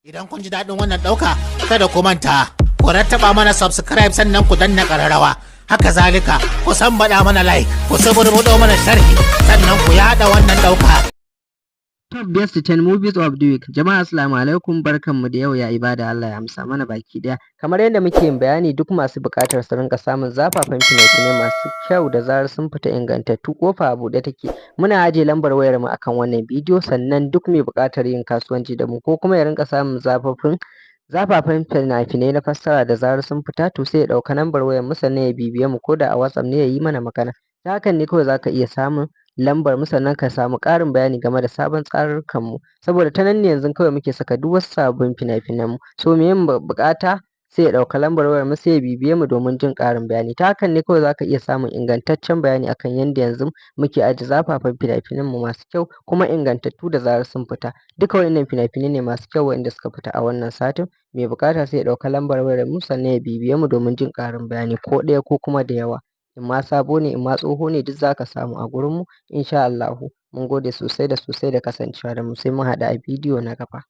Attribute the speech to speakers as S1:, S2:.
S1: Idan kun ji daɗin wannan ɗauka, kada ku manta, ku rattaba mana subscribe sannan ku danna ƙararrawa. Haka zalika, ku baɗa mana like, ku suburbuɗo mana sharhi, sannan ku yaɗa wannan ɗauka.
S2: Top best 10 movies of the week. Jama'a assalamu alaikum, barkanmu da yau, ya ibada, Allah ya amsa mana baki daya. Kamar yadda muke yin bayani, duk masu buƙatar su rinka samun zafafan fina-finai masu kyau da zarar sun fita ingantattu, kofa a buɗe take. Muna ajiye lambar wayar mu akan wannan bidiyo, sannan duk mai buƙatar yin kasuwanci da mu ko kuma ya rinka samun zafafan fina-finai na fassara da zarar sun fita, to sai ya ɗauka lambar wayar mu sannan ya bibiye mu, ko da a WhatsApp ne ya yi mana magana. Ta hakan ne kawai za ka iya samun lambar mu, sannan ka samu ƙarin bayani game da sabon tsarurrukan mu, saboda ta nan ne yanzu kawai muke saka duk wasu sabbin fina-finan mu. So me yin buƙata sai ya ɗauka lambar wayar mu, sai ya bibiye mu domin jin ƙarin bayani. Ta hakan ne kawai za ka iya samun ingantaccen bayani akan yanda yanzu muke ajiye zafafan fina-finan mu masu kyau kuma ingantattu da zarar sun fita. Duka waɗannan fina-finai ne masu kyau waɗanda suka fita a wannan satin. Mai buƙata sai ya ɗauka lambar wayar mu sannan ya bibiye mu domin jin ƙarin bayani, ko ɗaya ko kuma da yawa. In ma sabo ne in ma tsoho ne, duk za ka samu a gurin mu insha Allahu. Mun gode sosai da sosai da kasancewa da mu, sai mun haɗu a bidiyo na gaba.